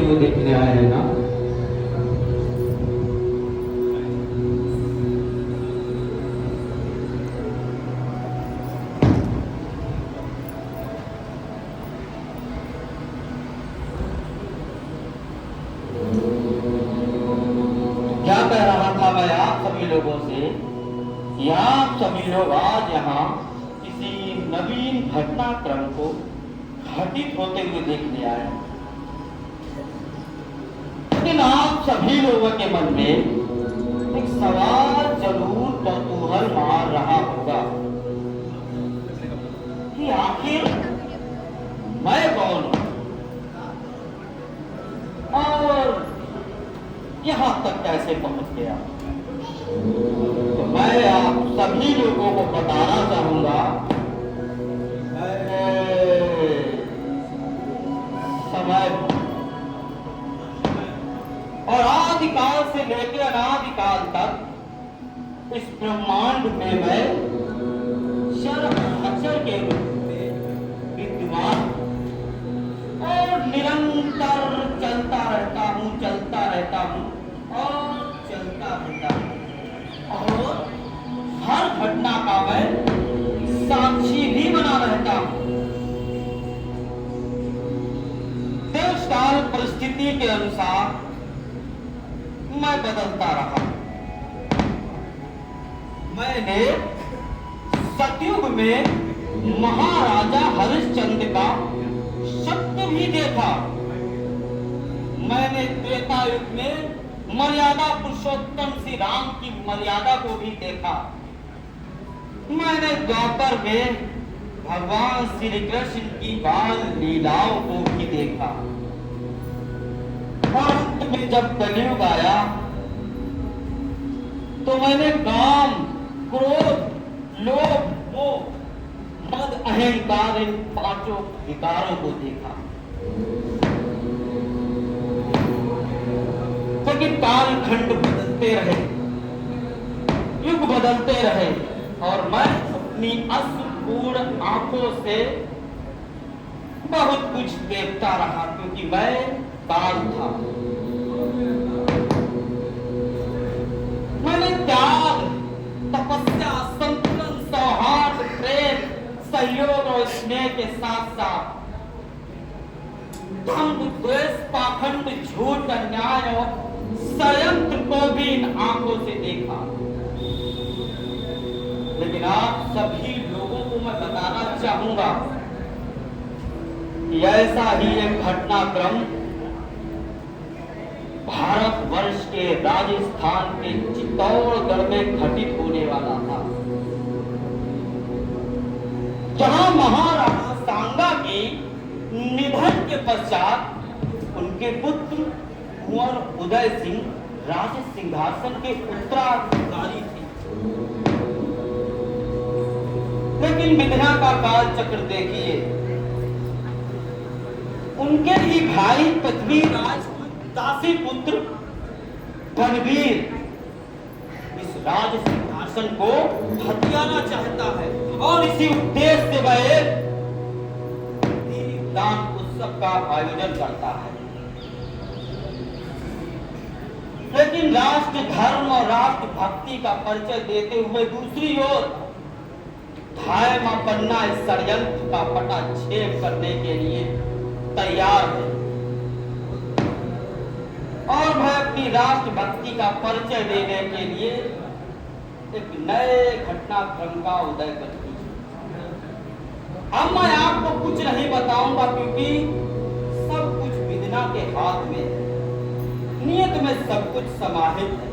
हुए देखने आए हैं ना? क्या कह रहा था मैं आप सभी लोगों से कि आप सभी लोग आज यहाँ किसी नवीन घटनाक्रम को घटित होते हुए देखने आए हैं। लेकिन आप सभी लोगों के मन में एक सवाल जरूर कौतूहल मार रहा होगा कि आखिर मैं कौन हूं और यहाँ तक कैसे पहुंच गया। तो मैं आप सभी लोगों को बताना चाहूंगा, समय और आदिकाल से लेकर अनादिकाल तक इस ब्रह्मांड में मैं अक्षर के रूप में विद्यमान और निरंतर चलता रहता हूँ और चलता रहता हूँ और हर घटना का मैं साक्षी भी बना रहता हूँ। देश काल परिस्थिति के अनुसार मैं बदलता रहा। मैंने सतयुग में महाराजा हरिश्चंद्र का सत्य भी देखा। मैंने त्रेता युग में मर्यादा पुरुषोत्तम श्री राम की मर्यादा को भी देखा। मैंने द्वापर में भगवान श्री कृष्ण की बाल लीलाओं को भी देखा। और अंत में जब कलयुग आया तो मैंने काम, क्रोध, लोभ, मोह, मद, अहंकार इन पांचों विकारों को देखा। लेकिन कालखंड बदलते रहे, युग बदलते रहे और मैं अपनी अश्रुपूर्ण आंखों से बहुत कुछ देखता रहा, क्योंकि मैं काल था। मैंने त्याग, तपस्या, संतुलन, सौहार्द, प्रेम, सहयोग और स्नेह के साथ साथ दंभ, द्वेष, पाखंड, झूठ, अन्याय और षड्यंत्र को भी इन आंखों से देखा। लेकिन आप सभी लोगों को मैं बताना चाहूंगा कि ऐसा ही एक घटनाक्रम भारतवर्ष के राजस्थान के चित्तौड़गढ़ में घटित होने वाला था, जहां महाराणा सांगा के निधन के पश्चात उनके पुत्र कुंवर उदय सिंह राज सिंहासन के उत्तराधिकारी थे। लेकिन विधना का काल चक्र देखिए, उनके ही भाई पृथ्वीराज दासी पुत्र धनवीर इस राज सिंहासन को हथियाना चाहता है और इसी उद्देश्य से वह दीपदान उत्सव का आयोजन करता है। लेकिन राष्ट्र धर्म और राष्ट्र भक्ति का परिचय देते हुए दूसरी ओर धायमा पन्ना इस षड्यंत्र का पटाक्षेप करने के लिए तैयार है और वह अपनी राष्ट्र भक्ति का परिचय देने के लिए एक नए घटनाक्रम का उदय करती है। अब मैं आपको कुछ नहीं बताऊंगा, क्योंकि सब कुछ विधना के हाथ में है, नियत में सब कुछ समाहित है।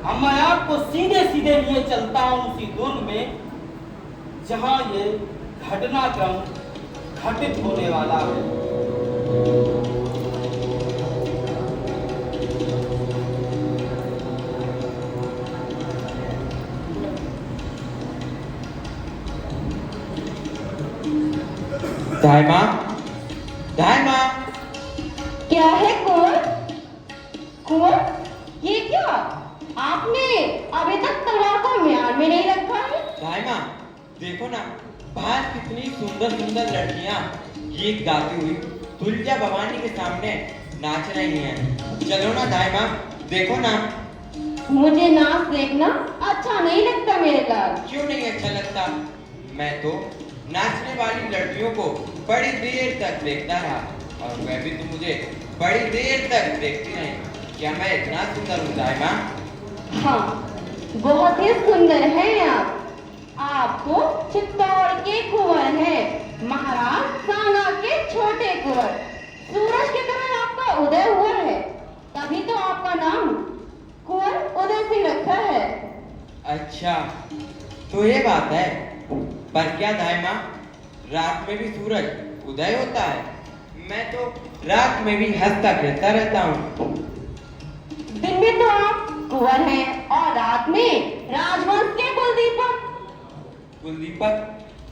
अब मैं आपको सीधे सीधे लिए चलता हूं उसी दुर्ग में जहां ये घटनाक्रम घटित होने वाला है। दाइमा, दाइमा, क्या है कुंवर? कुंवर, ये क्या? आपने अभी तक तलवार को म्यान में नहीं रखा है? दाइमा, देखो ना, बाहर कितनी सुंदर सुंदर लड़कियां गीत गाती हुई तुलजा भवानी के सामने नाच रही हैं। चलो ना दाई माँ, देखो ना। मुझे नाच देखना अच्छा नहीं लगता मेरे लाल। क्यों नहीं अच्छा लगता? मैं तो नाचने वाली लड़कियों को बड़ी देर तक देखता रहा, और वह भी तो मुझे बड़ी देर तक देखती रही। क्या मैं इतना सुंदर हूँ दाई माँ? हाँ, बहुत ही सुंदर हैं आप। आपको चित्तौड़ के कुंवर हैं, महाराज सांगा के छोटे कुंवर। सूरज की तरह आपका उदय हुआ है, तभी तो आपका नाम कुंवर उदय सिंह रखा है। अच्छा, तो ये बात है। पर क्या दाई माँ, रात में भी सूरज उदय होता है? मैं तो रात में भी हंसता खेलता रहता हूँ। दिन में तो आप कुंवर हैं और रात में राजवंश के कुलदीपक। कुलदीपक,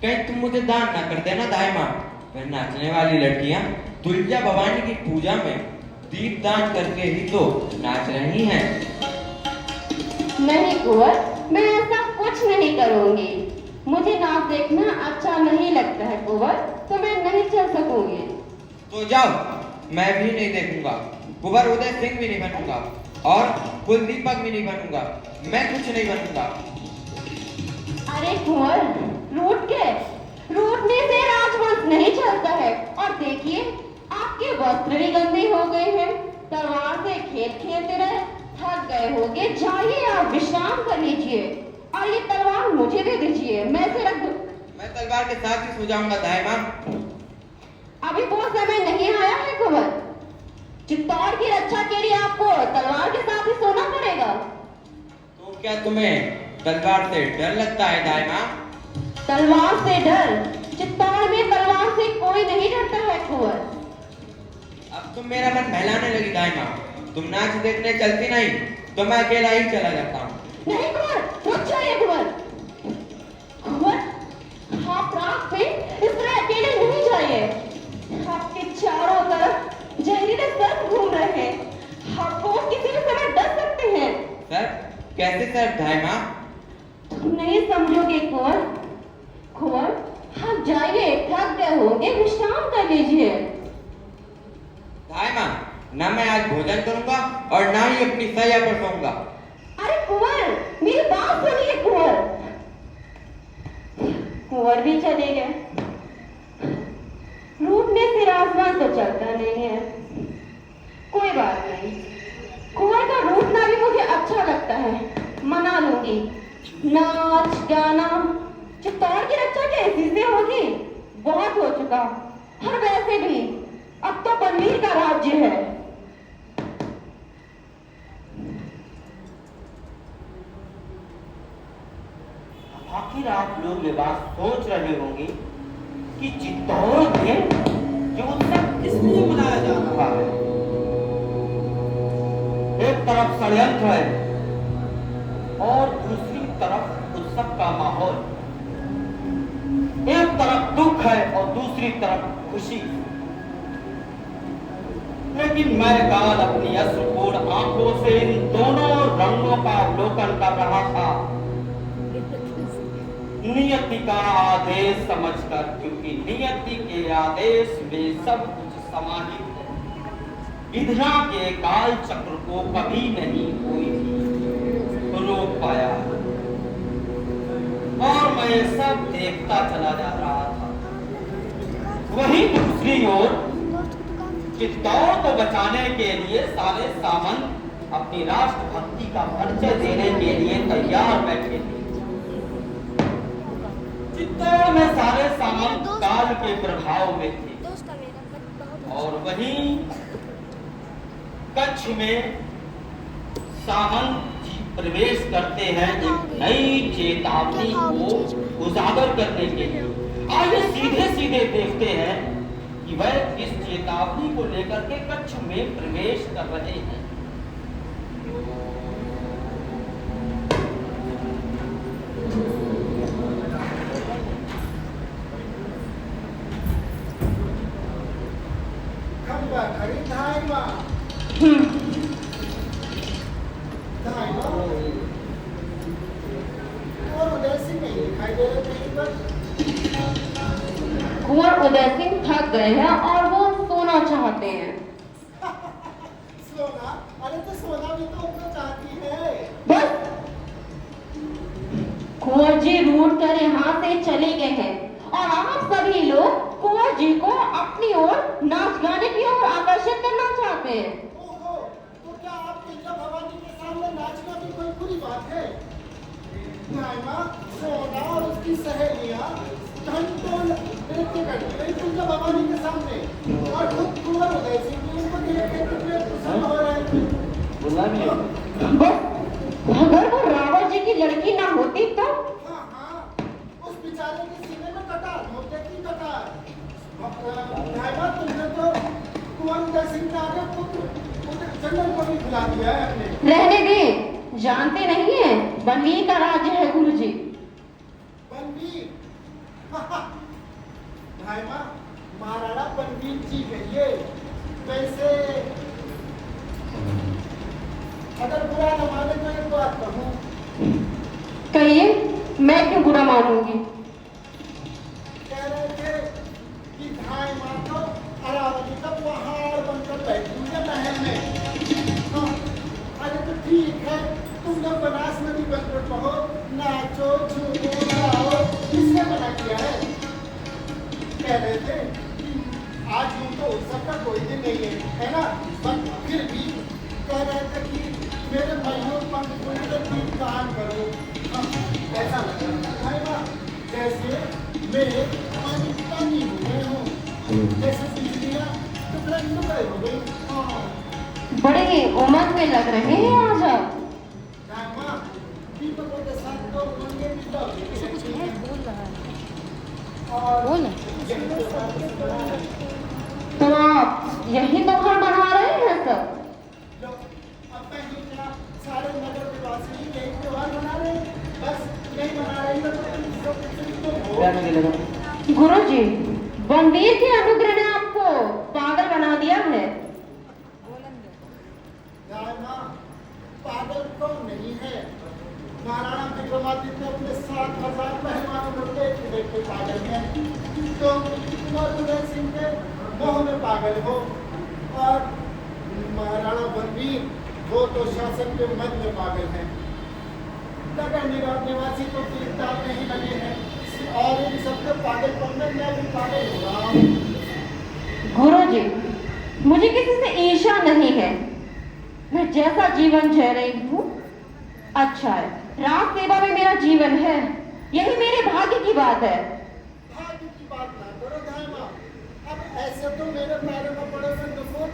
कहीं तुम मुझे दान ना कर देना दाई माँ। वह नाचने वाली लड़कियाँ तुलजा भवानी की पूजा में दीप दान करके ही तो नाच रही हैं। नहीं कुंवर, मैं ऐसा कुछ नहीं करूंगी। मुझे नाच देखना अच्छा नहीं लगता है कुंवर, तो मैं नहीं चल सकूंगी। तो जाओ, मैं भी नहीं देखूंगा। कुंवर उदय सिंह भी नहीं बनूंगा और कुलदीपक भी नहीं बनूंगा। मैं कुछ नहीं बनूंगा। अरे कुंवर, रूठने से राजवंश नहीं चलता है। और देखिए, आपके वस्त्र भी गंदे हो गए हैं। तलवार से खेल खेलते रहे, थक गए होंगे। जाइए, आप विश्राम कर लीजिए और ये तलवार मुझे दे दीजिए, मैं इसे रख दूं। मैं तलवार के साथ ही सो जाऊंगा दाई माँ। अभी वो समय नहीं आया है कुंवर। चित्तौड़ की रक्षा के लिए आपको तलवार के साथ ही सोना पड़ेगा। तो क्या तुम्हें तलवार से डर लगता है दाई माँ? तलवार से डर? चित्तौड़ में तलवार से कोई नहीं डरता है कुंवर। अब तुम मेरा मन बहलाने लगी दाई माँ। तुम नाच देखने चलती नहीं तो मैं अकेला ही चला जाता हूँ। नहीं कुंवर, रुक जाइए कुंवर। कुंवर, आप रात में इस तरह अकेले नहीं जाइए। आपके चारों तरफ जहरीले सर्प घूम रहे हैं। आपको किसी भी समय डर सकते हैं। सर, कैसे सर दाई माँ? तुम नहीं समझोगे कुंवर। कुंवर, आप जाइए, थक गए होंगे, विश्राम कर लीजिए। दाई माँ, ना मैं आज भोजन करूंगा और ना ही अपनी सैया पर सोऊंगा। अरे कुंवर, मेरी बात सुनिए कुंवर। कुंवर भी चले गए। रूठने से राजवंश तो चलता नहीं है। कोई बात नहीं, कुंवर का रूठना भी मुझे अच्छा लगता है, मना लूंगी। नाच गाना, चित्तौड़ की रक्षा कैसी से होगी? बहुत हो चुका। और वैसे भी अब तो बलवीर का राज्य है। आखिर आप लोग ये बात सोच रहे होंगे कि चित्तौड़ में जो उत्सव इसलिए मनाया जा रहा है। एक तरफ षड्यंत्र है और दूसरी तरफ उत्सव का माहौल। एक तरफ दुख है और दूसरी तरफ खुशी। लेकिन मैं काल अपनी अश्रुपूर्ण आंखों से इन दोनों रंगों का अवलोकन कर रहा था, नियति का आदेश समझकर, क्योंकि नियति के आदेश में सब कुछ समाहित है। विधिया के काल चक्र को कभी नहीं कोई भी रोक पाया और मैं सब देखता चला जा रहा था। वहीं दूसरी ओर चित्तौड़ को बचाने के लिए सारे सामंत अपनी राष्ट्रभक्ति का परिचय देने के लिए तैयार बैठे थे। चित्तौड़ में सारे सामंत काल के प्रभाव में थे और वहीं कच्छ में सामंत जी प्रवेश करते हैं एक नई चेतावनी को उजागर करने के लिए। आइए सीधे सीधे देखते हैं कि वह किस चेतावनी को लेकर के कच्छ में प्रवेश कर रहे हैं। कुंवर उदय सिंह थक गए हैं और वो सोना चाहते हैं। सोना, अरे तो सोना भी तो उनको चाहती है। बस कुंवर जी रूठ कर यहाँ से चले गए हैं और आप सभी लोग कुंवर जी को अपनी ओर नाच गाने की ओर आकर्षित करना चाहते हैं। ओहो, तो क्या आप दुर्गा भवानी के सामने नाचना भी कोई बुरी बात है? नायमा, सोना और उसकी सहेलियां घंटों नृत्य करती रही दुर्गा भवानी के सामने और खुद कुंवर उदय सिंह भी उनको देख के कितने प्रसन्न हो रहे थे। बस अगर वो रावण जी की लड़की ना होती तो हाँ हाँ, उस बेचारे के सीने में कटार, मोटे की कटार। नायमा, तुमने तो कुंवर उदय सिंह के आगे पुत्र जन्नत को भी खिला दिया है अपने। रहने दें, जानते नहीं है बनवीर का राज्य है गुरुजी। बनवीर, भाई माँ, महाराणा बनवीर जी कहिए। वैसे अगर बुरा न माने तो एक बात कहूँ। कहिए, मैं क्यों बुरा मानूंगी? कह रहे थे कि भाई माँ तो अरावली का पहाड़ बनकर बैठी हुई है महल में। हाँ, अरे तो ठीक है, तुम लोग बनास नदी बनकर कहो, नाचो झूमो गाओ, किसने मना किया है? कह रहे थे कि आज उनको उत्सव का कोई दिन नहीं है ना? पर फिर भी कह रहे थे कि मेरे मयूर पंख को गीत गान करो। हाँ, ऐसा लग रहा है ना जैसे मेरे पानी पानी हो गए हो, जैसे बिजलियाँ टुकड़े टुकड़े हो गई। हाँ, बड़े उमंग में लग रहे हैं आज आप। नायमा, दीपकों के साथ तो उनके भी बोल रहा है और तो आप यही त्योहार मना रहे हैं सब? लोग अब मैं ही क्या सारे नगर निवासी यही त्योहार मना रहे हैं। बस नहीं मना रहे तो गुरुजी, बनवीर के अनुग्रह ने आपको पागल बना दिया है। नायमा, पागल कौन नहीं है? महाराणा विक्रमादित्य अपने 7,000 पहलवानों को देख के पागल हैं। तुम कुंवर उदय सिंह के मोह में पागल हो और महाराणा बनवीर वो तो शासन के मद में पागल हैं। नगर निवासी तो तीर्थाल में ही लगे हैं और इन सबके पागलपन में मैं भी पागल हो रहा हूँ। गुरुजी, मुझे किसी से ईर्ष्या नहीं है। मैं जैसा जीवन जी रही हूँ अच्छा है। राज सेवा में मेरा जीवन है, यही मेरे भाग्य की बात है। भाग्य की बात ना करो धामा। अब ऐसे तो मेरे पैरों में पड़े हुए नुपुर,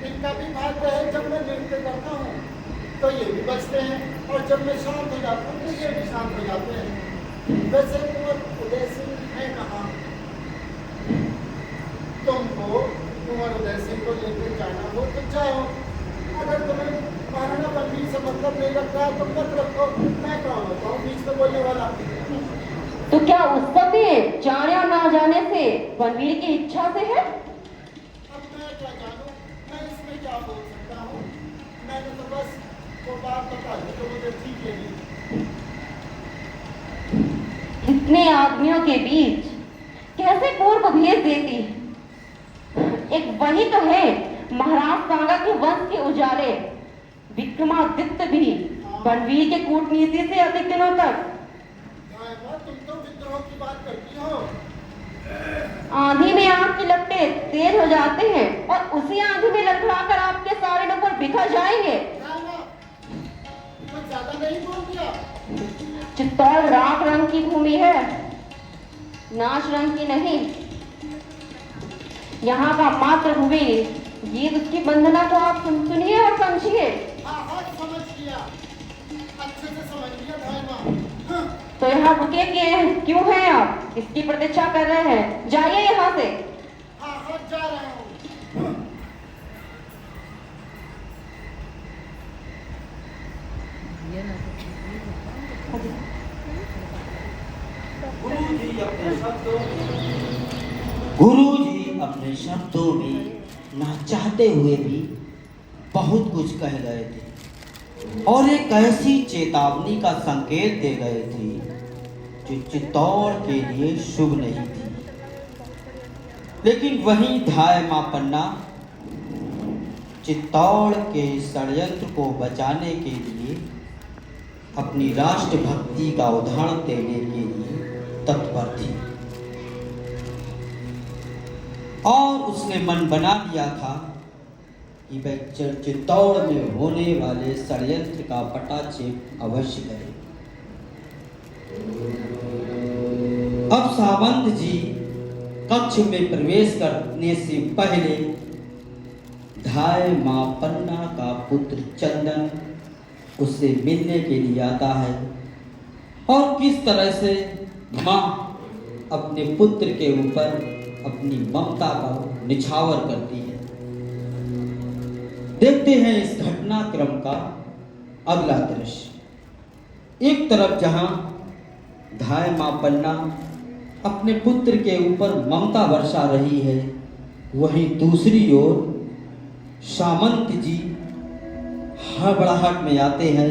इनका भी भाग्य है। जब मैं नृत्य करता हूँ तो ये भी बचते हैं और जब मैं शांत हो जाता हूँ तो ये भी शांत हो जाते हैं। वैसे कुंवर उदय सिंह है कहाँ? तुमको कुंवर उदय सिंह को लेकर जाना हो तो जाओ। अगर तुम्हें महाराणा बनवीर से मतलब नहीं रख रहा तो मत रखो। मैं कौन होता हूँ बीच में बोलने वाला? तो क्या उत्सव में जाने और ना जाने से बनवीर की इच्छा से है? अब मैं क्या जानूं? मैं इसमें क्या बोल सकता हूँ? मैंने तो बस वो बात बता दी जो मुझे ठीक लगी। इतने आदमियों के बीच कैसे पूर्व भेज देती? एक वही तो है महाराज सांगा के वंश के उजाले विक्रमादित्य भी बनवीर के कूटनीति से अधिक दिनों तक। तुम तो विद्रोह की बात करती हो। आंधी में आग की लपटें तेज हो जाते हैं और उसी आंधी में लड़खड़ाकर आपके सारे नौकर बिखर जाएंगे। कुछ ज्यादा नहीं बोल दिया? चित्तौड़ राख रंग की भूमि है, नाच रंग की नहीं। यहाँ का मातृभूमि, ये उसकी वंदना को आप सुनिए और समझिए। हाँ, समझ लिया, अच्छे से समझ लिया धामा। तो यहाँ रुके क्यों हैं आप? इसकी प्रतीक्षा कर रहे हैं, जाइए यहाँ से। हाँ, जा रहा हूँ। गुरुजी अपने शब्दों में ना चाहते हुए भी बहुत कुछ कह गए थे और एक ऐसी चेतावनी का संकेत दे गए थे जो चित्तौड़ के लिए शुभ नहीं थी। लेकिन वहीं धाय मां पन्ना चित्तौड़ के षड्यंत्र को बचाने के लिए, अपनी राष्ट्रभक्ति का उदाहरण देने के लिए तत्पर थी और उसने मन बना लिया था कि वह चित्तौड़ में होने वाले षड्यंत्र का पटाक्षेप अवश्य करे। अब सावंत जी कक्ष में प्रवेश करने से पहले धाय मां पन्ना का पुत्र चंदन उससे मिलने के लिए आता है और किस तरह से मां अपने पुत्र के ऊपर अपनी ममता का निछावर करती है। देखते हैं इस घटनाक्रम का अगला दृश्य। एक तरफ जहां धाय मां पन्ना अपने पुत्र के ऊपर ममता बरसा रही है, वहीं दूसरी ओर सामंत जी हड़बड़ाहट में आते हैं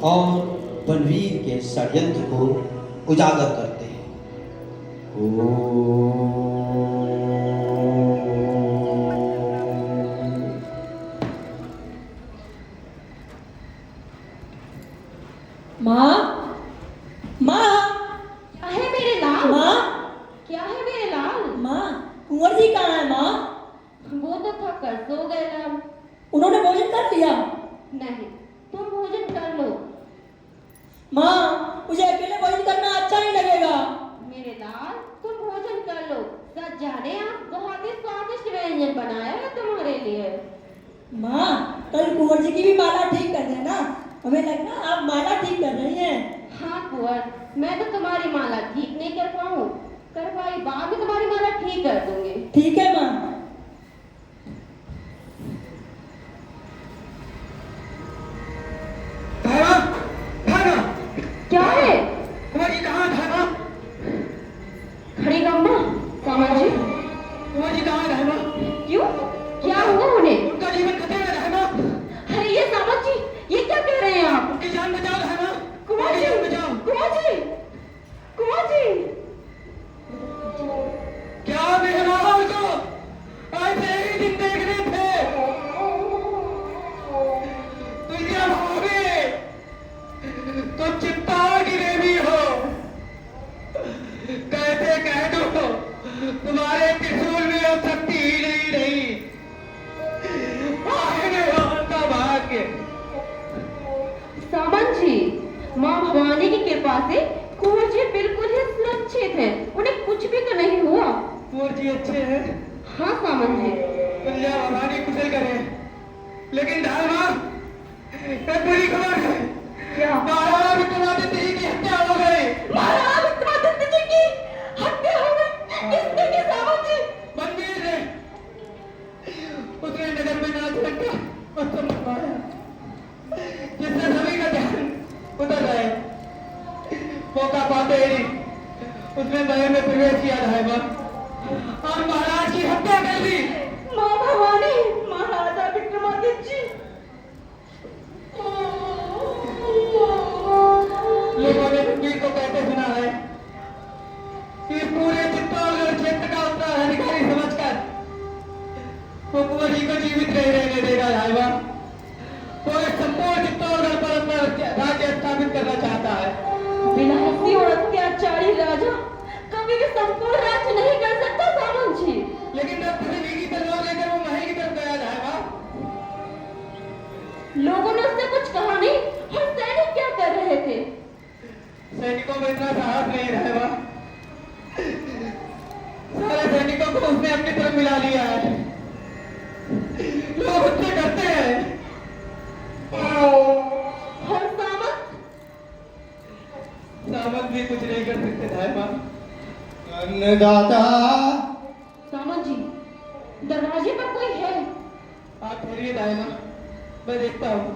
और बलवीर के षड्यंत्र को उजागर करते हैं। माँ, माँ, क्या है मेरे लाल? माँ, क्या है मेरे लाल? माँ, कुंवर जी कहाँ है माँ? वो तो थक कर सो गए लाल। उन्होंने भोजन कर लिया? नहीं, तुम भोजन कर लो। माँ, मुझे अकेले भोजन करना अच्छा नहीं लगेगा। मेरे लाल, तुम भोजन कर लो। सच जाने आप बहुत ही स्वादिष्ट व्यंजन बनाया है तुम्हारे लिए। माँ, कल कुंवर जी की भी माला ठीक कर देना। हमें लगना आप माला ठीक कर रही हैं। हाँ कुंवर, मैं तो तुम्हारी माला ठीक नहीं कर पाऊँ। करवाई बाद में तुम्हारी माला ठीक कर दूंगी। ठीक है माँ। क्या है? कुंवर जी कहाँ है? खड़ी गम्मा, सामंत जी। कुंवर जी कहाँ है? क्यों? क्या हुआ उन्हें? उनका जीवन खतरे में है। अरे ये सामंत जी, ये क्या कह रहे हैं आप? उनकी जान बचाओ है। कुंवर जी, बचाओ। कुंवर जी, कुंवर जी। क्या मेहमान को ऐसे ही दिन देखने थे? दुनिया भागे, तुम चित्तौड़ की देवी हो। कैसे कह दो, तुम्हारे त्रिशूल में अब शक्ति ही नहीं रही। मेहमान का भाग्य। सामंत जी, माँ भवानी की कृपा से कुंवर जी बिल्कुल ही सुरक्षित हैं। उन्हें कुछ भी तो नहीं हुआ। कुंवर जी अच्छे हैं। हाँ सामंत जी। दुनिया भवानी कुशल करे, लेकिन धारमा एक बुरी खबर है। क्या? महाराणा विक्रमादित्य जी की हत्या हो गई। महाराणा विक्रमादित्य जी की हत्या हो गई? किसने की सामंत जी? बलवीर ने, उसने नगर में नाच रखा उसको मरवाया, जिससे सभी का ध्यान उतर गए। मौका पाते ही उसने महल में प्रवेश किया धारमा और महाराज की हत्या कर दी। माँ भवानी, महाराजा विक्रमादित्य जी। लोगों ने रणवीर को कहते सुना है कि पूरे चित्तौड़गढ़ क्षेत्र का उत्तराधिकारी समझकर वो कुंवर जी को जीवित नहीं रहने देगा। धारमा वो इस संपूर्ण चित्तौड़गढ़ पर अपना राज्य स्थापित करना चाहता है। विलासी और अत्याचारी राजा कभी भी संपूर्ण राज्य नहीं कर सकता सामंत जी। लेकिन रक्त से भीगी तलवार लेकर वो महल की तरफ गया। धारमा लोगों ने उससे कुछ कहा नहीं और सैनिक क्या कर रहे थे? सैनिकों में इतना साहस नहीं। धारमा सारे सैनिकों को उसने अपनी तरफ मिला लिया है। लोग उससे डरते हैं। और सामंत? सामंत भी कुछ नहीं कर सकते। धारमा अन्नदाता, सामंत जी, दरवाजे पर कोई है। आप ठहरिए धारमा, मैं देखता हूँ।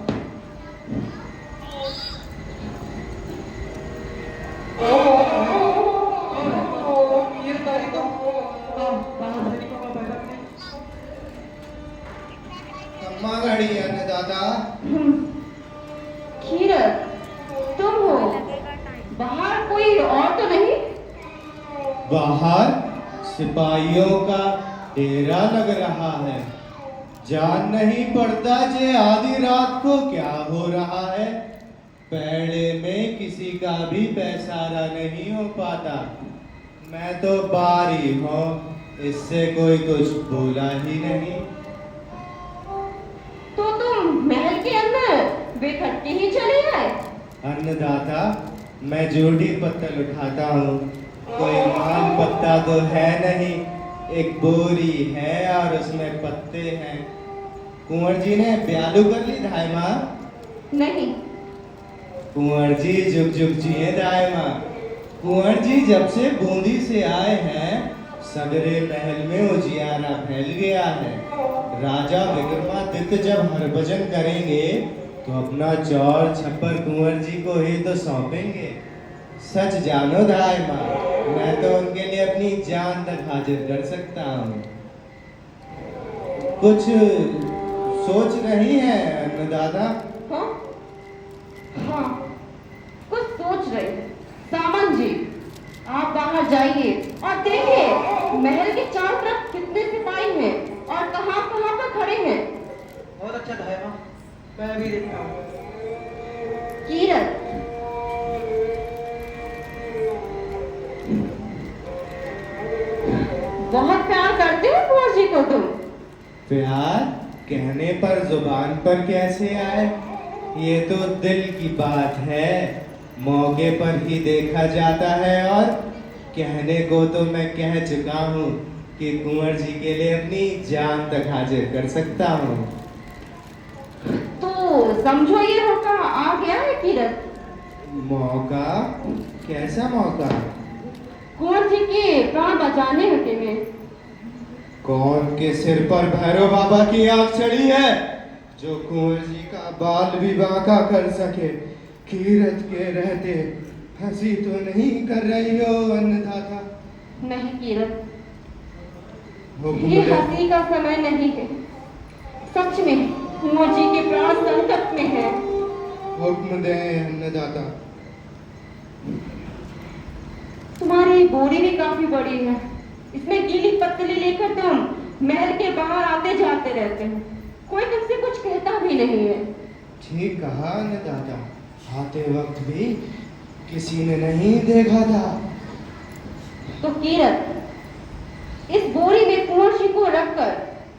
ये तारीख को बाहर सैनिकों का पैदा नहीं। अम्मा घड़ी अन्नदाता। खीरत, तुम हो? बाहर कोई और तो नहीं? बाहर सिपाहियों का डेरा लग रहा है। जान नहीं पड़ता जे आधी रात को क्या हो रहा है। पेड़े में किसी का भी पैसारा नहीं हो पाता। मैं तो बारी हूँ, इससे कोई कुछ बोला ही नहीं। तो तुम महल के अंदर बेखटके ही चले आए? अन्नदाता, मैं जूठी पत्तल उठाता हूँ, कोई महान पत्ता तो है नहीं। एक बोरी है और उसमें पत्ते हैं। कुंवर जी ने ब्यालू कर ली दाई माँ? नहीं। कुंवर जी जुग जुग जिए दाई माँ। कुंवर जी जब से बूंदी से आए हैं, सगरे महल में उजियारा फैल गया है। राजा विक्रमादित्य जब हरभजन करेंगे तो अपना चौर छप्पर कुंवर जी को ही तो सौंपेंगे। सच जानो दाई माँ, मैं तो उनके लिए अपनी जान तक हाजिर कर सकता हूँ। कुछ सोच रही हैं अन्नदाता? हाँ हाँ, कुछ सोच रहे हैं। सामंत जी, आप बाहर जाइए और देखिए महल के चारों तरफ कितने सिपाही हैं और कहाँ कहाँ पर खड़े हैं। बहुत अच्छा था माँ, मैं भी देखता हूँ। कीरत, बहुत प्यार करते हो कुंवर जी को तुम? प्यार कहने पर जुबान पर कैसे आए? ये तो दिल की बात है, मौके पर ही देखा जाता है। और कहने को तो मैं कह चुका हूँ कि कुंवर जी के लिए अपनी जान तक हाजिर कर सकता हूँ। तो समझो ये मौका आ गया है कीरत। मौका? कैसा मौका? कुंवर जी के प्राण बचाने में। कौन के सिर पर भैरव बाबा की आग चढ़ी है जो कुंवर जी का बाल भी बांका कर सके? कीरत के रहते हंसी तो नहीं कर रही हो अन्नदाता? नहीं कीरत, हुक्म ये दे। हंसी का समय नहीं है। सच में कुंवर जी के प्राण संकट में है। हुक्म दे अन्नदाता। तुम्हारी बोरी भी काफी बड़ी है, इसमें गीली पत्तली लेकर तुम महल के बाहर आते जाते रहते हो। कोई तुमसे कुछ कहता भी नहीं है। ठीक कहा अन्नदाता, आते वक्त भी किसी ने नहीं देखा था। तो कीरत, इस बोरी में कुंवर जी को रखकर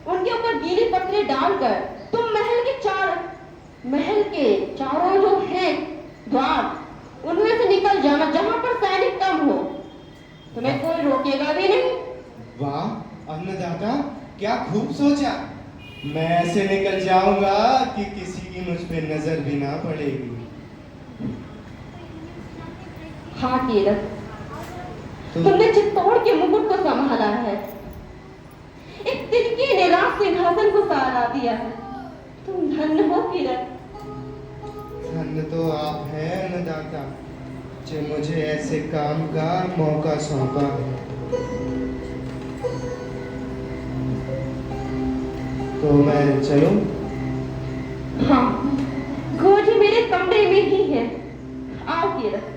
उनके ऊपर गीली पत्तली डालकर तुम महल के चारों जो हैं द्वार, उनमें से निकल जाना जहां पर सैनिक कम हो। तुम्हें कोई रोकेगा भी नहीं। वाह अन्नदाता, क्या खूब सोचा। मैं ऐसे निकल जाऊंगा कि किसी की मुझ पे नजर भी ना पड़ेगी। हाँ कीरत, तुमने चित्तौड़ के मुकुट को संभाला है, एक तिनके ने राज सिंहासन को सहारा दिया है। तुम धन्य हो कीरत। धन्य तो आप हैं अन्नदाता, जो मुझे ऐसे काम का मौका सौंपा है। तो मैं चलूं? हाँ, गोजी मेरे कमरे में ही है। आओ कीरत।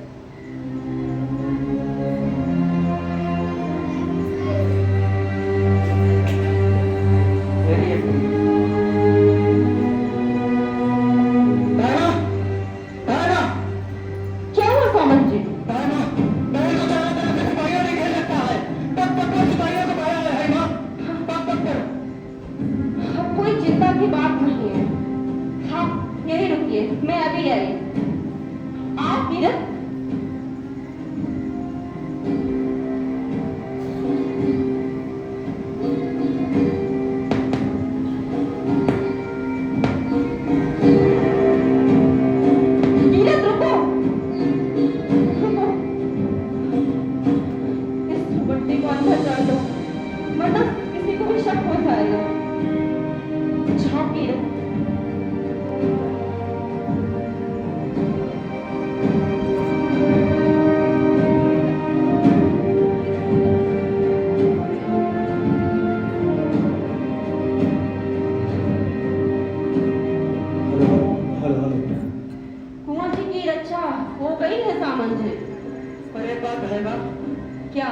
क्या?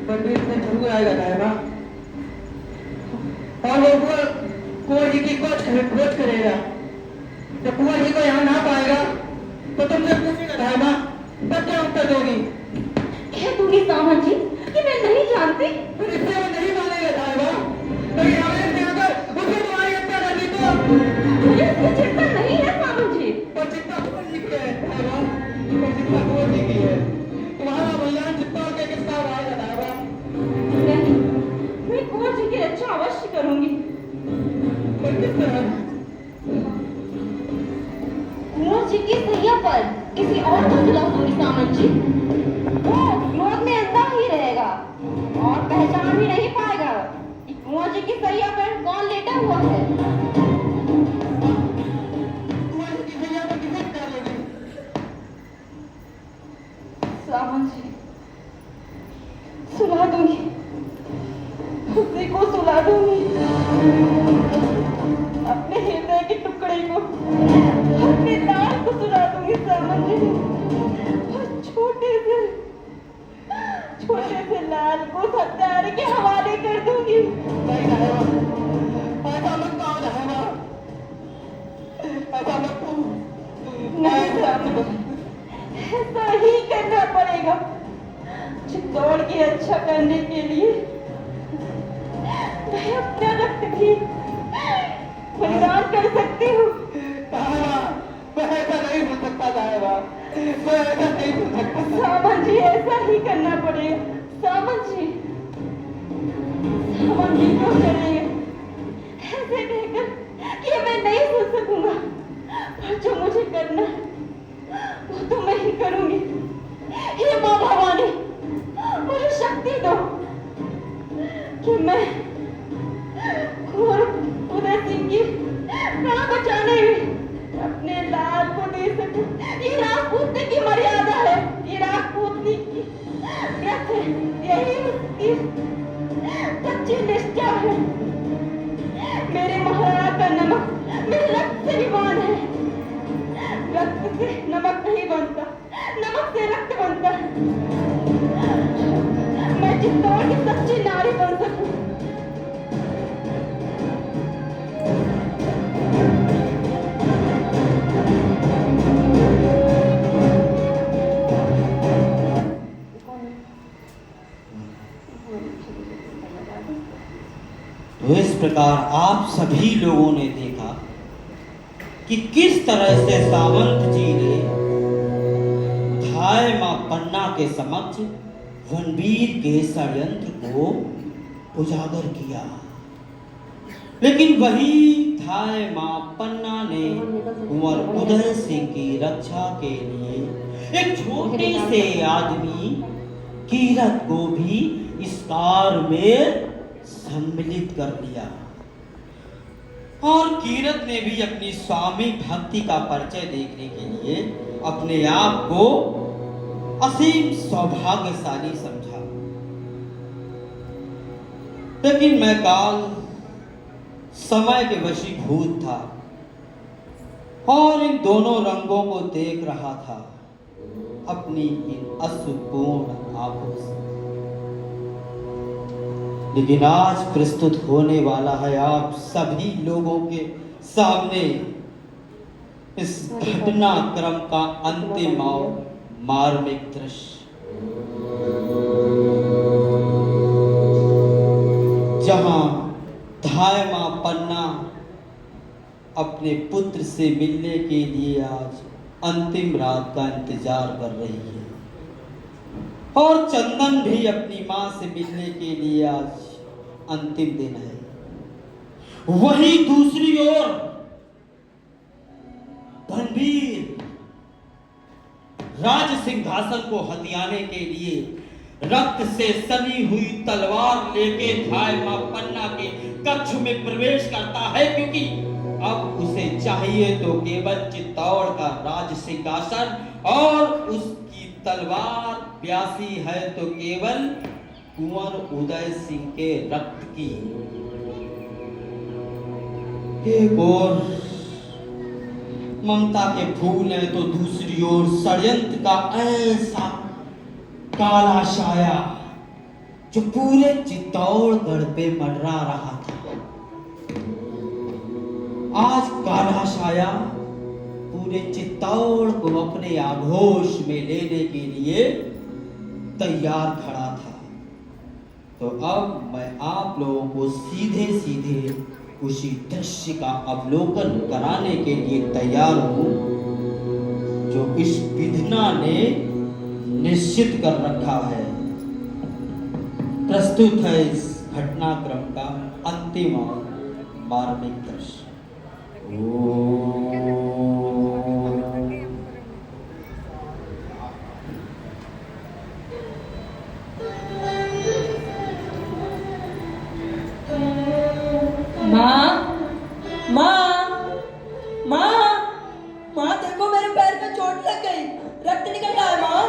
पंडित ने जरूर आएगा दाहिबा। और वो कुंवर जी की खोज करेगा। जब कुंवर जी को यहाँ ना पाएगा तो तुमसे पूछेगा धामा, तब क्या उत्तर दोगी? कह दूंगी सामंत जी कि मैं नहीं जानती। फिर इससे वो नहीं मानेगा धामा। कभी आगे में आकर उसे तुम्हारी हत्या कर दी तो मुझे इसकी चिंता नहीं है सामंत जी। और चिंता कुंवर जी की है धामा, और चिंता कुंवर जी की है। तुम्हारा बलिदान चित्तौड़ के किस काम आएगा धामा? नहीं, मैं कुंवर जी की रक्षा अवश्य करूंगी। पर किस तरह? कुंवर जी की सैया पर किसी और को सुला दूंगी सामंत जी। वो क्रोध में अंधा ही रहेगा और पहचान भी नहीं पाएगा कि कुंवर जी की सैया पर कौन लेटा हुआ है। कुंवर जी की सैया पर किसे डालोगी? सामंत जी, सुला दूंगी, उसी को सुला दूंगी, अपने हृदय के टुकड़े को, अपने लाल को सुला दूंगी सामंत जी। और छोटे से लाल को हत्यारे के हवाले कर दूंगी। नहीं धामा, ऐसा मत कहो धामा, ऐसा मत कहो। नहीं सामंत, ऐसा ही करना पड़ेगा। चित्तौड़ की रक्षा करने के लिए मैं अपना रक्त भी बलिदान कर सकती हूँ। मैं ऐसा नहीं हो सकता धामा, मैं ऐसा नहीं हो सकता। सामंत जी, ऐसा ही करना पड़ेगा। सामंत जी तो करेंगे ऐसे कहकर कि मैं नहीं सुन सकूंगा, और जो मुझे करना वो तो मैं ही करूंगी। हे माँ भवानी, मुझे शक्ति दो कि मैं कुंवर उदय सिंह की प्राण बचाने में अपने लाल को दे सकूं। ये राजपूतनी की मर्यादा है, ये राजपूतनी की व्रत है, यही उसकी सच्ची निष्ठा है। मेरे महाराणा का नमक मेरे रक्त से विमान है। रक्त से नमक नहीं बनता, नमक से रक्त बनता है। मैं चित्तौड़ की सच्ची नारी बन सकूं। तो इस प्रकार आप सभी लोगों ने देखा कि किस तरह से सावंत जी ने धाय मां पन्ना के समक्ष रणवीर के षड्यंत्र को उजागर किया। लेकिन वही धाय मां पन्ना ने कुंवर उदय सिंह की रक्षा के लिए एक छोटे से आदमी कीरत को भी इस कार में सम्मिलित कर लिया। और कीरत ने भी अपनी स्वामी भक्ति का परिचय देखने के लिए अपने आप को असीम सौभाग्यशाली समझा। लेकिन मैं काल समय के वशीभूत था और इन दोनों रंगों को देख रहा था अपनी इन अश्रुपूर्ण आंखों से। लेकिन आज प्रस्तुत होने वाला है आप सभी लोगों के सामने इस घटनाक्रम का अंतिम और मार्मिक दृश्य, जहां धाय मां पन्ना अपने पुत्र से मिलने के लिए आज अंतिम रात का इंतजार कर रही है और चंदन भी अपनी मां से मिलने के लिए आज अंतिम दिन है। वहीं दूसरी ओर रणवीर राज सिंहासन को हथियाने के लिए रक्त से सनी हुई तलवार लेके धाय मां पन्ना के कक्ष में प्रवेश करता है, क्योंकि अब उसे चाहिए तो केवल चित्तौड़ का राज सिंहासन और उसकी तलवार प्यासी है तो केवल कुंवर उदय सिंह के रक्त की। एक और ममता के फूल है तो दूसरी ओर षड्यंत्र का ऐसा काला साया जो पूरे चित्तौड़गढ़ पे मंडरा रहा था। आज काला साया पूरे चित्तौड़ को अपने आगोश में लेने के लिए तैयार खड़ा था। तो अब मैं आप लोगों को सीधे सीधे उसी दृश्य का अवलोकन कराने के लिए तैयार हूं जो इस विधना ने निश्चित कर रखा है। प्रस्तुत है इस घटनाक्रम का अंतिम और मार्मिक दृश्य। माँ माँ माँ माँ देखो मेरे पैर पे चोट लग गई, रक्त निकल रहा है। माँ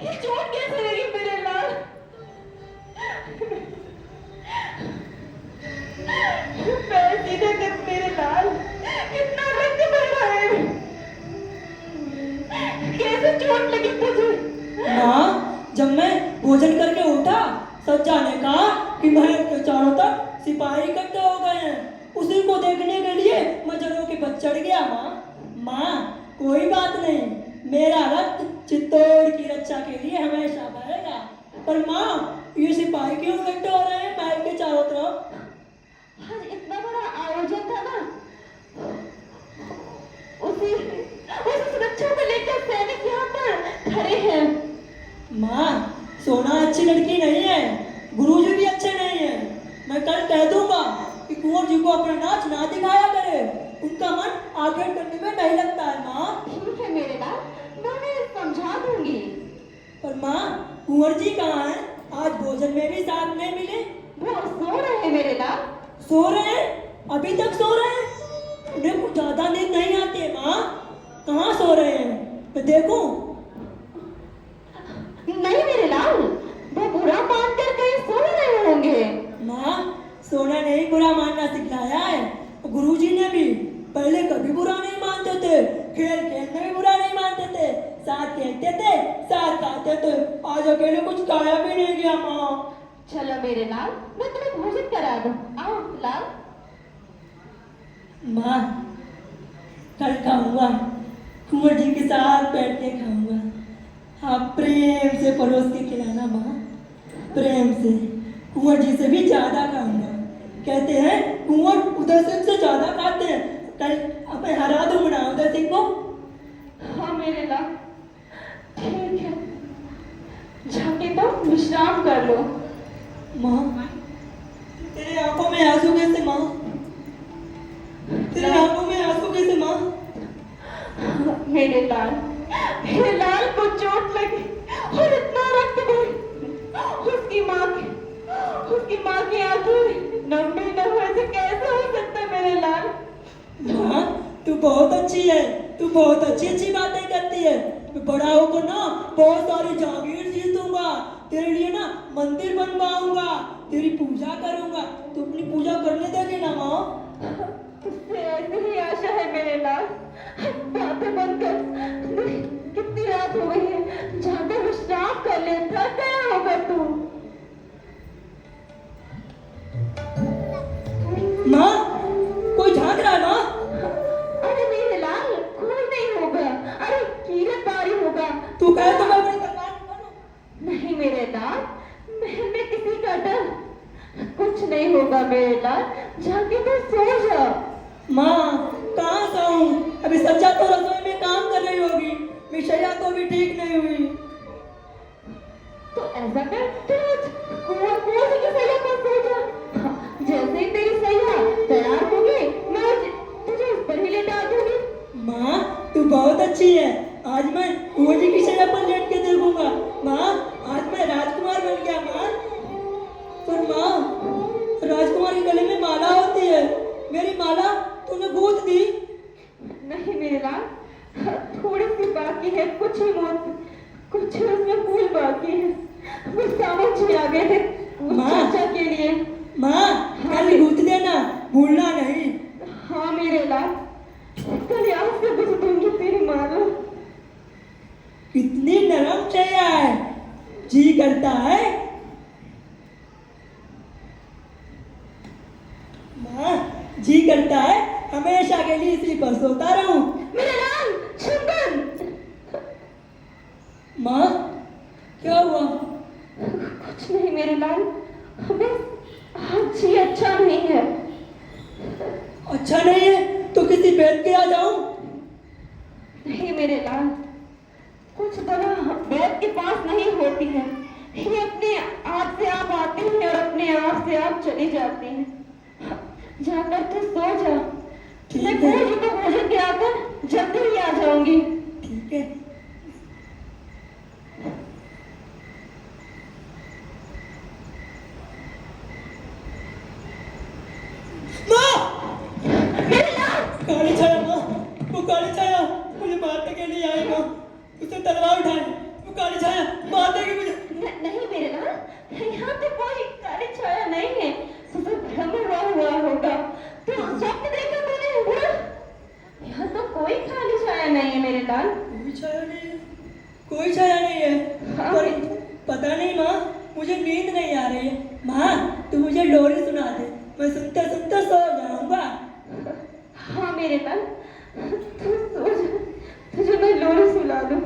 ये चोट कैसे लगी मेरे लाल? पैर सीधे कर मेरे लाल, कितना रक्त बह रहा है। कैसे चोट लगी तुझे? माँ जब मैं भोजन करके उठा सब जाने कहा कि महल के चारों तरफ सिपाही इकट्ठे हो गए हैं। उसी को देखने के लिए मैं जड़ों के पर चढ़ गया। माँ कोई बात नहीं, मेरा रक्त चित्तौड़ की रक्षा के लिए हमेशा बहेगा। पर माँ ये सिपाही क्यों इकट्ठे हो रहे हैं महल के चारों तरफ? आज इतना बड़ा आयोजन था ना, उसी सुरक्षा को लेकर सैनिक यहाँ पर खड़े हैं। माँ सोना अच्छी लड़की नहीं है, गुरुजी भी अच्छे नहीं है। मैं कल कह दूंगा कि कुंवर जी को अपना नाच ना दिखाया करे, उनका मन आखिर करने में नहीं लगता है। माँ ठीक है मेरे लाल, मैं उन्हें समझा दूंगी। पर माँ कुंवर जी कहाँ हैं? आज भोजन में भी साथ नहीं मिले। वो सो रहे हैं मेरे लाल। सो रहे हैं? अभी तक सो रहे हैं? उन्हें कुछ ज्यादा नींद नहीं आती है। माँ कहाँ सो रहे हैं, मैं देखूं? नहीं मेरे लाल, वो बुरा मानकर कहीं सो रहे होंगे। माँ सोना नहीं बुरा मानना सिखाया है, गुरुजी ने भी। पहले कभी बुरा नहीं मानते थे, खेल खेल में भी बुरा नहीं मानते थे, साथ खेलते थे साथ खाते थे। आज अकेले कुछ खाया भी नहीं गया। माँ चलो मेरे लाल, मैं तुम्हें भोजन करा दूं। आओ लाल। माँ कल खाऊंगा, कुंवर जी के साथ बैठ के खाऊंगा। आप प्रेम से परोस के खिलाना माँ, प्रेम से। कुंवर जी से भी ज्यादा खाऊंगा। कहते हैं कुंवर उदय सिंह से ज्यादा खाते हैं। कल मैं हरा दूंगा उदय सिंह को। हाँ मेरे लाल, ठीक है, जाके तो विश्राम कर लो। माँ तेरे आंखों में आंसू कैसे? माँ तेरे आंखों में आंसू कैसे? माँ मेरे लाल को चोट लगी और इतना रक्त बहा। उसकी माँ की आंखें नम ऐसे कैसे हो सकता है मेरे लाल? माँ तू बहुत अच्छी है, तू बहुत अच्छी बातें करती है। मैं बड़ा होकर ना बहुत सारी जागीर जीतूंगा, तेरे लिए ना मंदिर बनवाऊंगा, तेरी पूजा करूंगा। तू अपनी पूजा करने देगी ना माँ? उससे ऐसी ही आशा है मेरे लाल। बातें बनकर कितनी रात हो गई है, जाकर विश्राम कर ले, थक गया होगा तू। माँ कोई झांक रहा है। माँ अरे मेरे लाल कोई नहीं होगा, अरे कीरतबारी होगा। तू कहे तो मैं अपनी तलवार निकालूं? नहीं मेरे लाल, महल में किसी का डर कुछ नहीं होगा मेरे लाल, जाके तो सो जा। माँ कहाँ सोऊं? अभी सच्चा तो रसोई में काम कर रही होगी, मिशैया तो भी ठीक नहीं हुई। तो ऐसा कर, कुंवर जी की सैया पर सो जा। जैसे ही तेरी सैया तैयार होगी, मैं तुझे उस पर ही लेटा दूंगी। माँ तू बहुत अच्छी है, आज मैं कुंवर जी की सैया पर लेट के देखूंगा। माँ आज मैं राजकुमार बन गया। माँ पर माँ राजकुमार के गले में माला होती है, मेरी माला तूने गूंथ दी? नहीं मेरे लाल, थोड़ी सी बाकी है, कुछ ही कुछ उसमें फूल बाकी है। वो सावन जी आ गए हैं माँ चाचा के लिए। माँ कल गूंथ देना, भूलना नहीं। हाँ मेरे लाल, कल याद से बुझ दूंगी तेरी माला। कितनी नरम चेहरा है, जी करता है। माँ जी करता है हमेशा के लिए इसी पर सोता रहूं। मेरे लाल छुपन। माँ क्या हुआ? कुछ नहीं मेरे लाल, हमें आज जी अच्छा नहीं है। अच्छा नहीं है तो किसी वैद्य के यहाँ जाऊं? नहीं मेरे लाल, कुछ दवा वैद्य के पास नहीं होती है, ये अपने आप से आप आती हैं और अपने आप से आप चली जाती हैं। जाकर तू सो जा, मैं भोजन को भोजन के आकर जल्दी ही आ जाऊंगी। ठीक है। काली छाया माँ, वो काली छाया मुझे मारने के लिए आई माँ, उसने तलवार उठाई, वो काली छाया मारने की मुझे। नहीं मेरे लाल, यहाँ तो कोई काली छाया नहीं है, तुझे भ्रम हुआ होगा, तो स्वप्न देखा तूने हुआ? यहाँ तो कोई काली छाया नहीं है मेरे लाल। कोई छाया नहीं है, कोई छाया नहीं है। हाँ। पर पता नहीं माँ, मुझे नींद नहीं आ रही है। माँ तू मुझे लोरी सुना दे, मैं सुनते सुनते सो जाऊंगा। हाँ मेरे लाल, तू सो जा, तुझे मैं लोरी सुना दूं।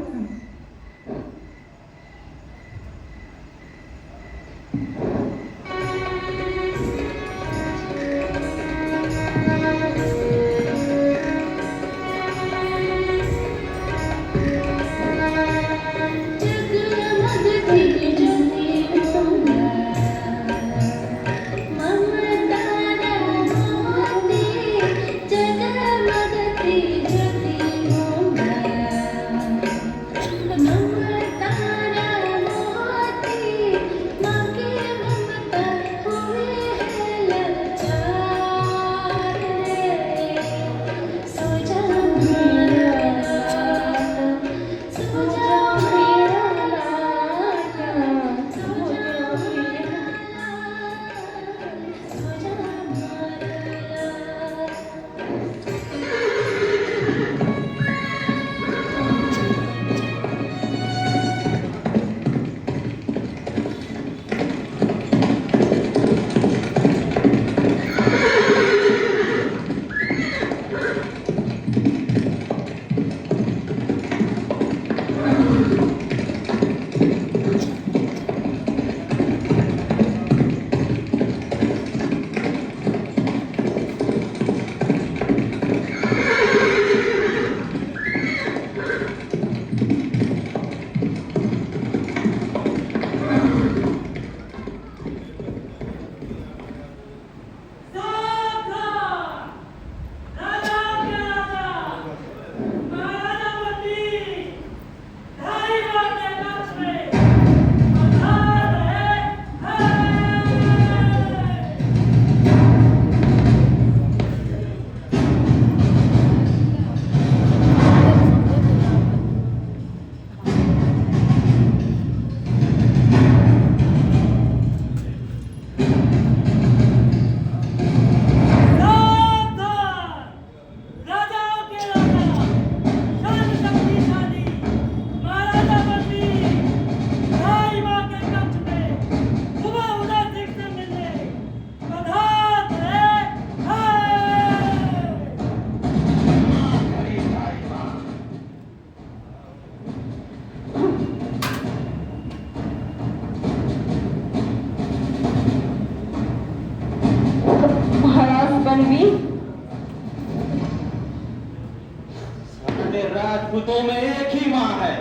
राजपूतों में एक ही माँ है,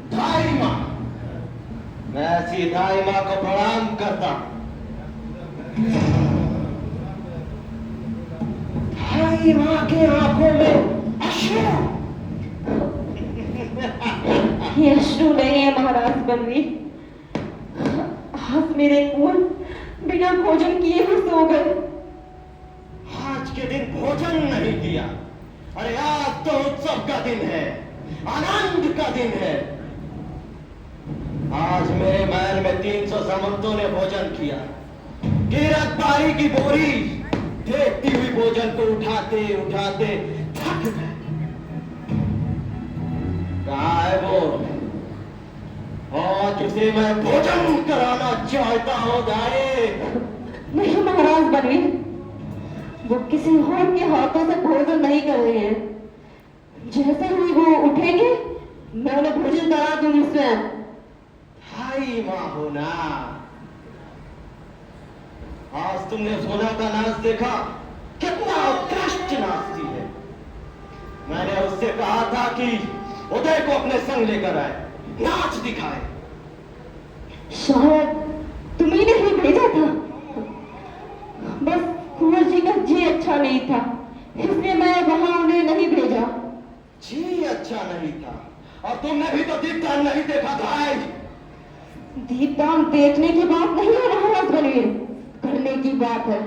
धाई माँ। मैं ऐसी धाई माँ को प्रणाम करता हूँ। धाई माँ के आंखों में अश्रु। ये अश्रु नहीं है महाराज बनवी, आप मेरे कुल बिना भोजन किए ही सो गए। आज के दिन भोजन नहीं किया? अरे आज तो उत्सव का दिन है, आनंद का दिन है। आज मेरे महल में 300 सामंतों ने भोजन किया। गिरफ्तारी की बोरी देखती हुई भोजन को उठाते उठाते थक गए। कहाँ है वो? आज उसे मैं भोजन कराना चाहता हूँ। दाए नहीं महाराज बनवी, वो किसी और के हाथों से भोजन नहीं कर रहे हैं। जैसे ही वो उठेंगे मैं उन्हें भोजन करा दूंगी स्वयं। भाई माँ हो ना, आज तुमने सोना का नाच देखा, कितना उत्कृष्ट नाचती है। मैंने उससे कहा था कि उदय को अपने संग लेकर आए, नाच दिखाए। शायद तुम्ही ने ही भेजा था, बस कुंवर जी का जी अच्छा नहीं था, इसलिए मैं वहां उन्हें नहीं भेजा। जी अच्छा नहीं था, और तुमने भी तो दीपदान नहीं देखा था। दीपदान देखने की बात नहीं है महाराज बलवीर, करने की बात है।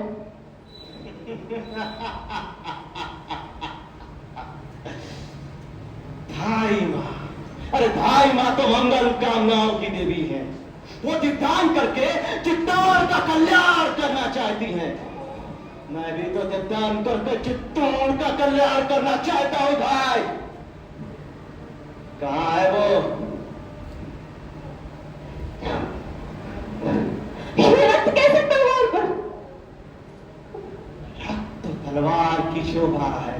भाई माँ, अरे भाई माँ तो मंगल कामनाओं की देवी है। वो दीपदान करके चित्तौड़ का कल्याण करना चाहती हैं। मैं भी तो दीपदान करके चित्तौड़ का कल्याण करना चाहता हूँ भाई। कहाँ है वो? ये रक्त कैसे तलवार पर? रक्त तो तलवार की शोभा है,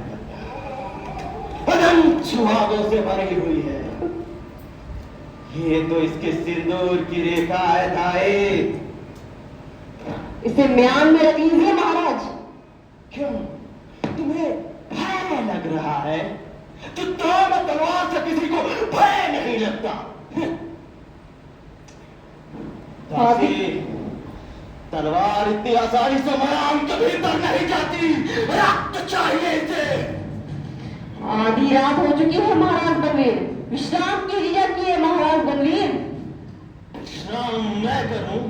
अनंत सुहागों से भरी हुई है। ये तो इसके सिंदूर की रेखा है दाए। इसे म्यान में रख लीजिए महाराज। क्यों, तुम्हें भय लग रहा है? चित्तौड़ में तलवार से किसी को भय नहीं लगता। दासी, तलवार इतनी आसानी से मैदान के भीतर नहीं जाती, रक्त चाहिए इसे। आधी रात हो चुकी है महाराज बलवीर, विश्राम की इजाजत कीजिए महाराज बलवीर। विश्राम मैं करूं?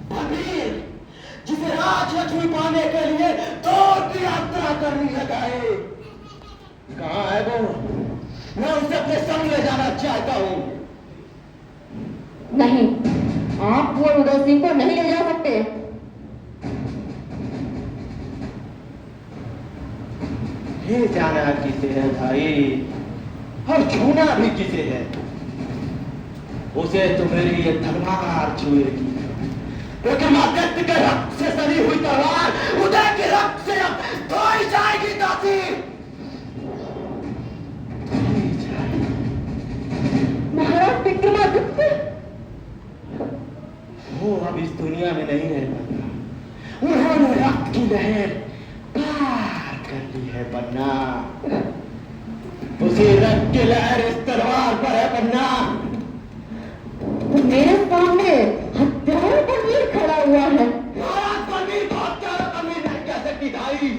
बलवीर, जिसे राजलक्ष्मी पाने के लिए दूर की यात्रा करनी है गाए, कहाँ है वो? मैं उसे अपने संग ले जाना चाहता हूं। नहीं, आप कुंवर उदय सिंह को नहीं ले जा सकते। ये जाना किसे है भाई, और छूना भी किसे है? उसे तो मेरी ये तलवार छुएगी, लेकिन आदित्य के रक्त से सनी हुई तलवार उदय के रक्त से अब धोई जाएगी दासी। महाराज विक्रमादित्य, वो अब इस दुनिया में नहीं रह पाता। उन्होंने रक्त की लहर पार कर ली है पन्ना। उसी रक्त की लहर इस तलवार पर है पन्ना। तो मेरे सामने हत्यारा बलवीर खड़ा हुआ है। महाराज बलवीर को हत्यारा बलवीर नहीं कह सकती भाई।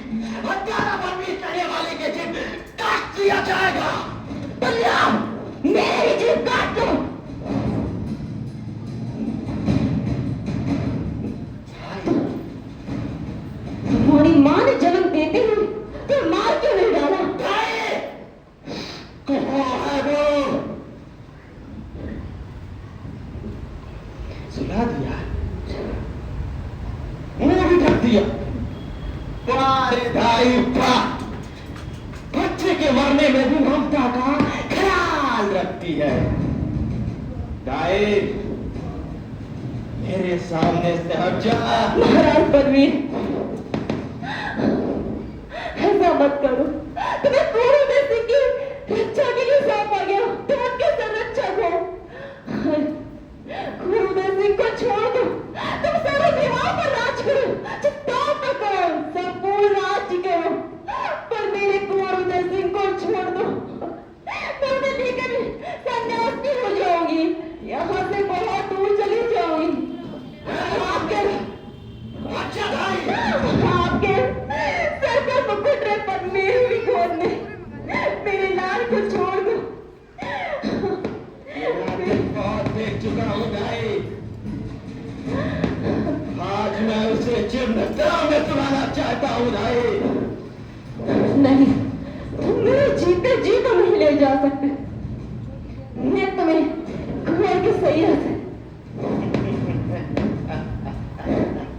हत्यारा बलवीर कहने वाले के जीभ काट लिया जाएगा। बलराम, मेरी जीभ काट दो। तुम्हारी माँ ने जन्म देते हुए तो मार क्यों नहीं डाला? कहाँ है वो? सुला दिया, मुंह भी ढक दिया। तुम्हारे भाई बाप बच्चे के मरने में भी ममता का ख्याल रखती है। दाई, मेरे सामने से हट जा। महाराज बलवीर, ऐसा मत करो। तुम्हें कुंवर उदय सिंह की रक्षा के लिए सौंपा गया, तुम उनके संरक्षक हो। कुंवर उदय सिंह को छोड़ दो, तुम सारे विवाह पर राज करो, चित्तौड़ पर करो, संपूर्ण राज्य करो, पर मेरे कुंवर उदय सिंह को छोड़ दो। मैं उन्हें लेकर सन्यासी हो जाऊंगी, यहाँ से बहुत दूर चली जाऊंगी। अच्छा भाई, आपके सर पर मुकुट रे पद्मे हुई गोद में मेरे लाल को छोड़ दो। बहुत देख चुका हूँ भाई। आज मैं उसे चिन्हता में सुनाना चाहता हूँ भाई। नहीं, तुम मेरे जीते जी को नहीं ले जा सकते। मैं तुम्हें कुंवर के सैयद